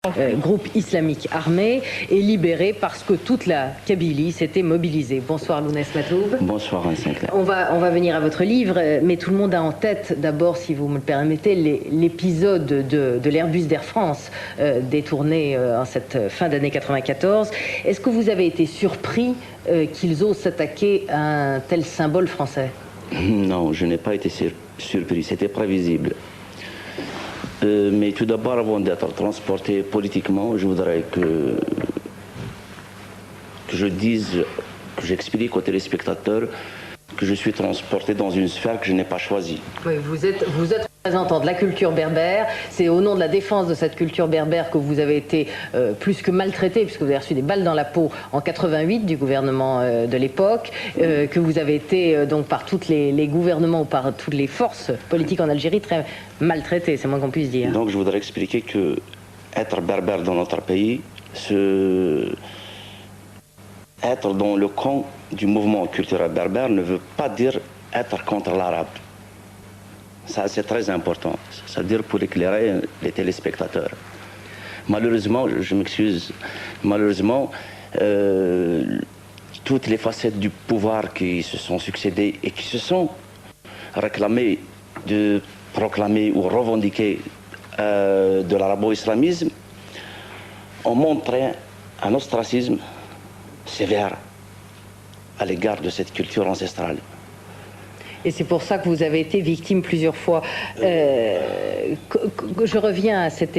Groupe islamique armé est libéré parce que toute la Kabylie s'était mobilisée. Bonsoir Lounès Matoub. Bonsoir Anne Sinclair. On va venir à votre livre, mais tout le monde a en tête d'abord, si vous me le permettez, l'épisode de l'Airbus d'Air France détourné en cette fin d'année 94. Est-ce que vous avez été surpris qu'ils osent s'attaquer à un tel symbole français? Non, je n'ai pas été surpris, c'était prévisible. Mais tout d'abord, avant d'être transporté politiquement, je voudrais que je dise, que j'explique aux téléspectateurs que je suis transporté dans une sphère que je n'ai pas choisie. Oui, vous êtes représentant de la culture berbère. C'est au nom de la défense de cette culture berbère que vous avez été plus que maltraité, puisque vous avez reçu des balles dans la peau en 88 du gouvernement de l'époque, que vous avez été donc par tous les gouvernements ou par toutes les forces politiques en Algérie très maltraité, c'est moins qu'on puisse dire. Donc je voudrais expliquer que être berbère dans notre pays, être dans le camp du mouvement culturel berbère ne veut pas dire être contre l'arabe. Ça, c'est très important. C'est-à-dire pour éclairer les téléspectateurs. Malheureusement, je m'excuse, malheureusement, toutes les facettes du pouvoir qui se sont succédées et qui se sont réclamées de proclamer ou revendiquer de l'arabo-islamisme ont montré un ostracisme sévère à l'égard de cette culture ancestrale. Et c'est pour ça que vous avez été victime plusieurs fois. Je reviens à cet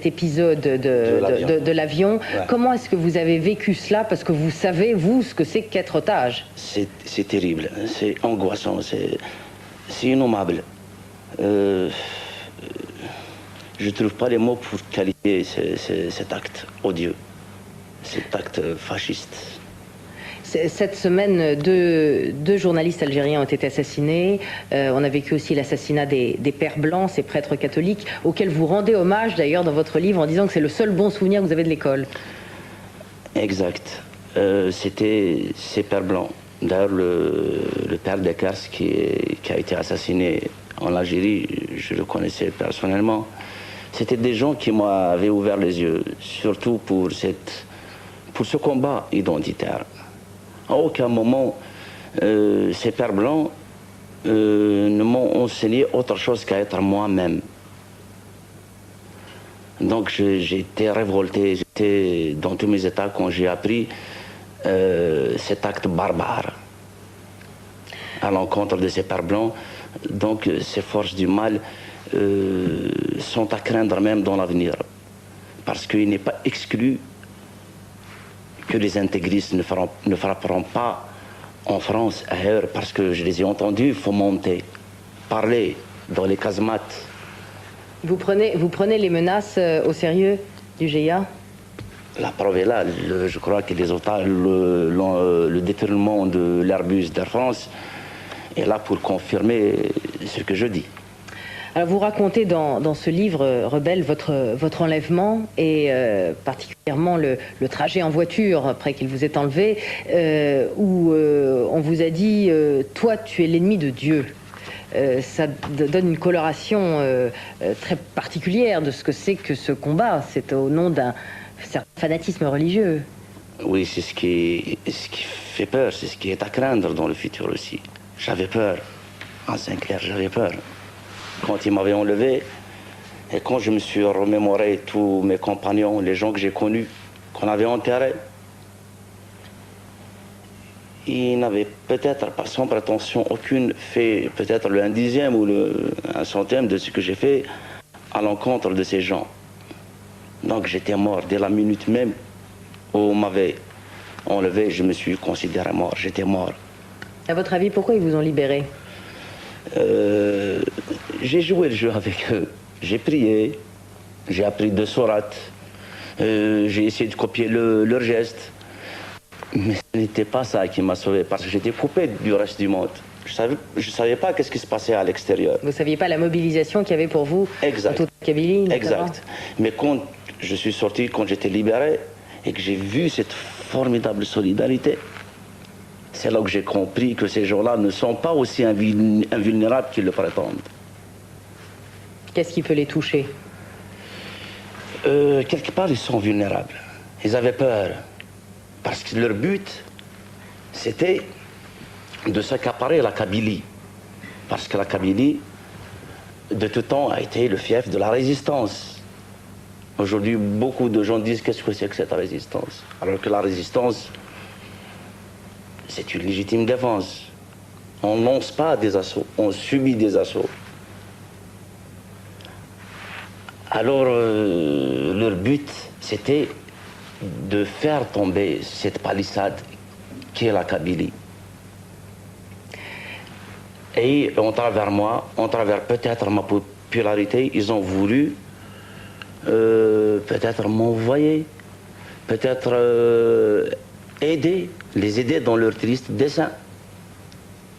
épisode de l'avion. Ouais. Comment est-ce que vous avez vécu cela? Parce que vous savez, vous, ce que c'est qu'être otage. C'est terrible, c'est angoissant, c'est innommable. Je ne trouve pas les mots pour qualifier cet acte odieux, cet acte fasciste. Cette semaine, deux journalistes algériens ont été assassinés. On a vécu aussi l'assassinat des pères blancs, ces prêtres catholiques, auxquels vous rendez hommage d'ailleurs dans votre livre en disant que c'est le seul bon souvenir que vous avez de l'école. Exact. C'était ces pères blancs. D'ailleurs, le père Dekers qui a été assassiné en Algérie, je le connaissais personnellement. C'était des gens qui m'avaient ouvert les yeux, surtout pour ce combat identitaire. À aucun moment, ces pères blancs ne m'ont enseigné autre chose qu'à être moi-même. Donc j'ai été révolté, j'étais dans tous mes états quand j'ai appris cet acte barbare à l'encontre de ces pères blancs. Donc ces forces du mal sont à craindre même dans l'avenir. Parce qu'il n'est pas exclu que les intégristes ne frapperont pas en France, ailleurs, parce que je les ai entendus fomenter, parler dans les casemates. Vous prenez les menaces au sérieux du GIA? La preuve est là. Je crois que les otages, le détournement de l'Airbus d'Air France est là pour confirmer ce que je dis. Alors vous racontez dans ce livre, Rebelle, votre enlèvement et particulièrement le trajet en voiture après qu'il vous ait enlevé, où on vous a dit « Toi, tu es l'ennemi de Dieu ». Ça donne une coloration très particulière de ce que c'est que ce combat. C'est au nom d'un certain fanatisme religieux. Oui, c'est ce qui fait peur, c'est ce qui est à craindre dans le futur aussi. J'avais peur, en Sinclair, j'avais peur. Quand ils m'avaient enlevé, et quand je me suis remémoré tous mes compagnons, les gens que j'ai connus, qu'on avait enterrés, ils n'avaient peut-être pas sans prétention aucune fait peut-être le 1/10 ou le 1/100 de ce que j'ai fait à l'encontre de ces gens. Donc j'étais mort dès la minute même où on m'avait enlevé, je me suis considéré mort, j'étais mort. À votre avis, pourquoi ils vous ont libéré? J'ai joué le jeu avec eux, j'ai prié, j'ai appris 2 sourates, j'ai essayé de copier leurs gestes, mais ce n'était pas ça qui m'a sauvé, parce que j'étais coupé du reste du monde. Je savais pas qu'est-ce qui se passait à l'extérieur. Vous ne saviez pas la mobilisation qu'il y avait pour vous exact. En toute la Kabylie notamment. Exact. Mais quand je suis sorti, quand j'étais libéré, et que j'ai vu cette formidable solidarité, c'est là que j'ai compris que ces gens-là ne sont pas aussi invulnérables qu'ils le prétendent. Qu'est-ce qui peut les toucher? Quelque part, ils sont vulnérables. Ils avaient peur. Parce que leur but, c'était de s'accaparer la Kabylie. Parce que la Kabylie, de tout temps, a été le fief de la résistance. Aujourd'hui, beaucoup de gens disent qu'est-ce que c'est que cette résistance? Alors que la résistance, c'est une légitime défense. On ne lance pas des assauts, on subit des assauts. Alors, leur but, c'était de faire tomber cette palissade qui est la Kabylie. Et en travers moi, en travers peut-être ma popularité, ils ont voulu peut-être m'envoyer, peut-être les aider dans leur triste dessein.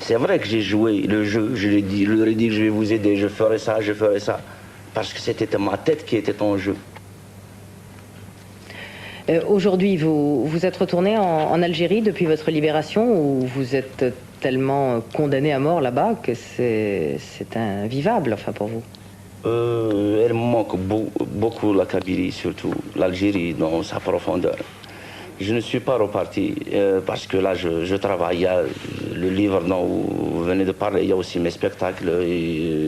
C'est vrai que j'ai joué le jeu, je leur ai dit que je vais vous aider, je ferai ça, parce que c'était ma tête qui était en jeu. Aujourd'hui, vous êtes retourné en Algérie depuis votre libération, ou vous êtes tellement condamné à mort là-bas que c'est invivable, enfin, pour vous? Elle me manque beaucoup la Kabylie, surtout l'Algérie dans sa profondeur. Je ne suis pas reparti parce que là je travaille. Il y a le livre dont vous venez de parler, il y a aussi mes spectacles.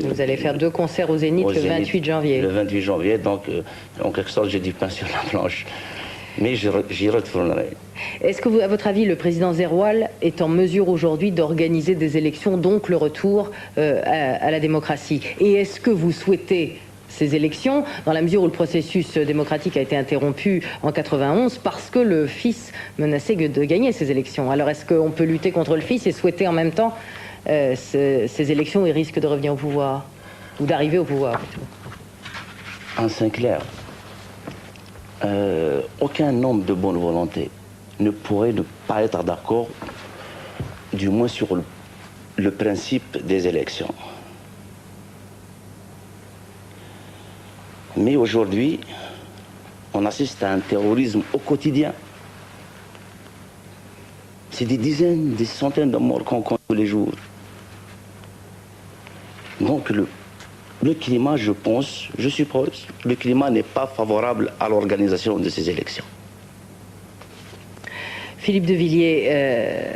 Vous allez faire 2 concerts au Zénith le 28 janvier. Le 28 janvier, donc en quelque sorte j'ai du pain sur la planche. Mais j'y retournerai. Est-ce que, à votre avis, le président Zeroual est en mesure aujourd'hui d'organiser des élections, donc le retour à la démocratie? Et est-ce que vous souhaitez ces élections, dans la mesure où le processus démocratique a été interrompu en 91 parce que le fils menaçait de gagner ces élections? Alors est-ce qu'on peut lutter contre le fils et souhaiter en même temps ces élections et risque de revenir au pouvoir, ou d'arriver au pouvoir plutôt? En Sinclair, aucun homme de bonne volonté ne pourrait ne pas être d'accord, du moins sur le principe des élections. Mais aujourd'hui, on assiste à un terrorisme au quotidien. C'est des dizaines, des centaines de morts qu'on compte tous les jours. Donc le climat, je suppose, le climat n'est pas favorable à l'organisation de ces élections. Philippe de Villiers,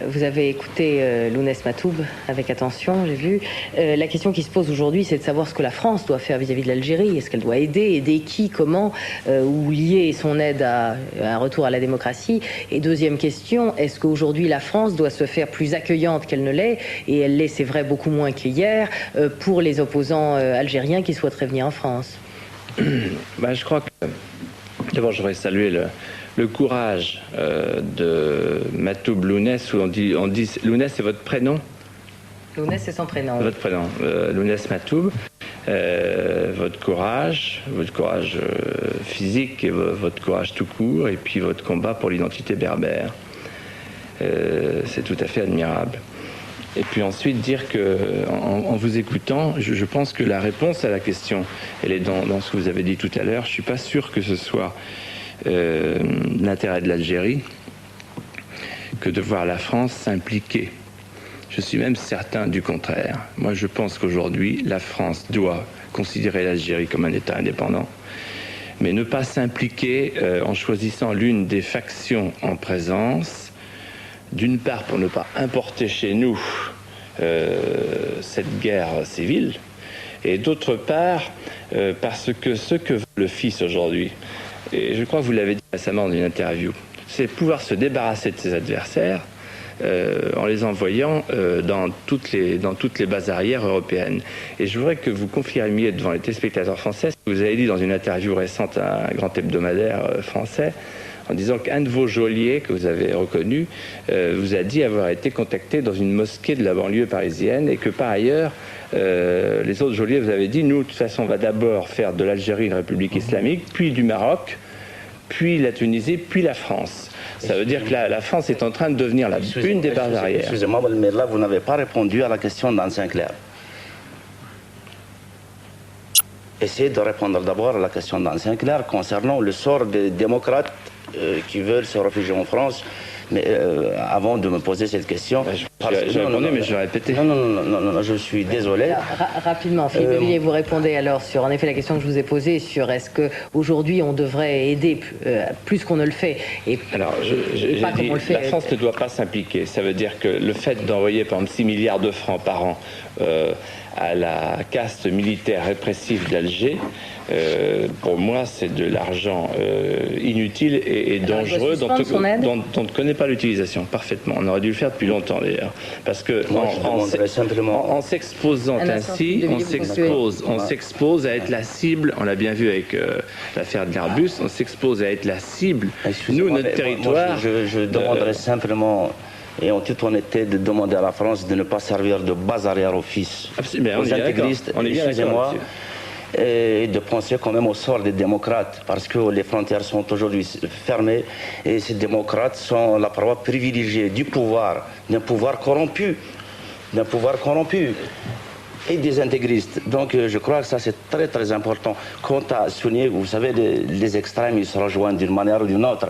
vous avez écouté Lounès Matoub avec attention, j'ai vu. La question qui se pose aujourd'hui, c'est de savoir ce que la France doit faire vis-à-vis de l'Algérie. Est-ce qu'elle doit aider qui, comment, ou lier son aide à un retour à la démocratie? Et deuxième question, est-ce qu'aujourd'hui la France doit se faire plus accueillante qu'elle ne l'est, et elle l'est, c'est vrai, beaucoup moins qu'hier, pour les opposants algériens qui souhaiteraient venir en France? Je crois que, d'abord, je voudrais saluer le courage de Matoub Lounès, où on dit Lounès, c'est votre prénom? Lounès, c'est son prénom. Votre prénom, Lounès Matoub. Votre courage physique, et votre courage tout court, et puis votre combat pour l'identité berbère. C'est tout à fait admirable. Et puis ensuite dire que, en vous écoutant, je pense que la réponse à la question, elle est dans ce que vous avez dit tout à l'heure. Je suis pas sûr que ce soit l'intérêt de l'Algérie que de voir la France s'impliquer. Je suis même certain du contraire. Moi, je pense qu'aujourd'hui, la France doit considérer l'Algérie comme un État indépendant, mais ne pas s'impliquer en choisissant l'une des factions en présence, d'une part pour ne pas importer chez nous cette guerre civile, et d'autre part parce que ce que veut le fils aujourd'hui, et je crois que vous l'avez dit récemment dans une interview, c'est pouvoir se débarrasser de ses adversaires en les envoyant dans toutes les bases arrières européennes. Et je voudrais que vous confirmiez devant les téléspectateurs français ce que vous avez dit dans une interview récente à un grand hebdomadaire français, en disant qu'un de vos geôliers, que vous avez reconnu, vous a dit avoir été contacté dans une mosquée de la banlieue parisienne, et que par ailleurs, les autres geôliers vous avez dit, nous, de toute façon, on va d'abord faire de l'Algérie une république islamique, puis du Maroc, puis la Tunisie, puis la France. Ça veut dire que la France est en train de devenir une des bases arrières. Excusez-moi, mais là, vous n'avez pas répondu à la question d'Anne Sinclair. Essayez de répondre d'abord à la question d'Anne Sinclair concernant le sort des démocrates qui veulent se réfugier en France Mais avant de me poser cette question... J'ai répondu, mais je vais répéter. Non, je suis désolé. Rapidement, Philippe de Villiers, vous répondez alors sur, en effet, la question que je vous ai posée sur est-ce qu'aujourd'hui on devrait aider plus qu'on ne le fait et alors, j'ai dit, la France ne doit pas s'impliquer. Ça veut dire que le fait d'envoyer, par exemple, 6 milliards de francs par an à la caste militaire répressive d'Alger, pour moi, c'est de l'argent inutile et dangereux dont on ne connaît pas l'utilisation parfaitement. On aurait dû le faire depuis longtemps d'ailleurs. Parce que en s'exposant ainsi, on s'expose à être la cible, on l'a bien vu avec l'affaire de l'Airbus, on s'expose à être la cible. Nous, notre territoire... Je demanderais simplement... Et en toute honnêteté, de demander à la France de ne pas servir de base arrière office aux intégristes, excusez-moi, et de penser quand même au sort des démocrates, parce que les frontières sont aujourd'hui fermées, et ces démocrates sont la proie privilégiée du pouvoir, d'un pouvoir corrompu, et des intégristes. Donc je crois que ça c'est très très important. Quant à souligner, vous savez, les extrêmes, ils se rejoignent d'une manière ou d'une autre.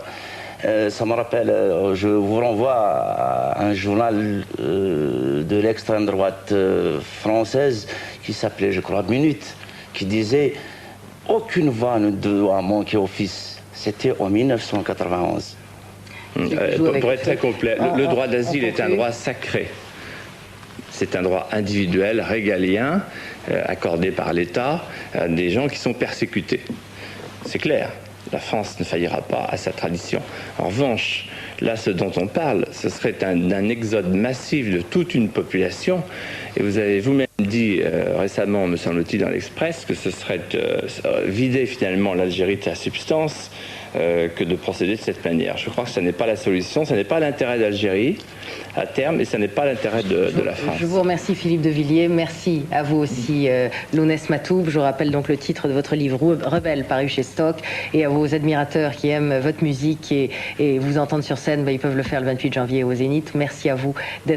Ça me rappelle, je vous renvoie à un journal de l'extrême droite française qui s'appelait, je crois, Minute, qui disait « Aucune voix ne doit manquer au fils ». C'était en 1991. Pour être très complet, le droit d'asile est un droit sacré. C'est un droit individuel, régalien, accordé par l'État à des gens qui sont persécutés. C'est clair. La France ne faillira pas à sa tradition. En revanche, là, ce dont on parle, ce serait d'un exode massif de toute une population. Et vous avez vous-même dit récemment, me semble-t-il, dans l'Express, que ce serait vider finalement l'Algérie de sa substance que de procéder de cette manière. Je crois que ce n'est pas la solution, ce n'est pas l'intérêt d'Algérie à terme, et ce n'est pas l'intérêt de la France. Je vous remercie Philippe de Villiers, merci à vous aussi Lounès Matoub. Je rappelle donc le titre de votre livre Rebelle, paru chez Stock, et à vos admirateurs qui aiment votre musique et vous entendre sur scène, ils peuvent le faire le 28 janvier au Zénith. Merci à vous d'être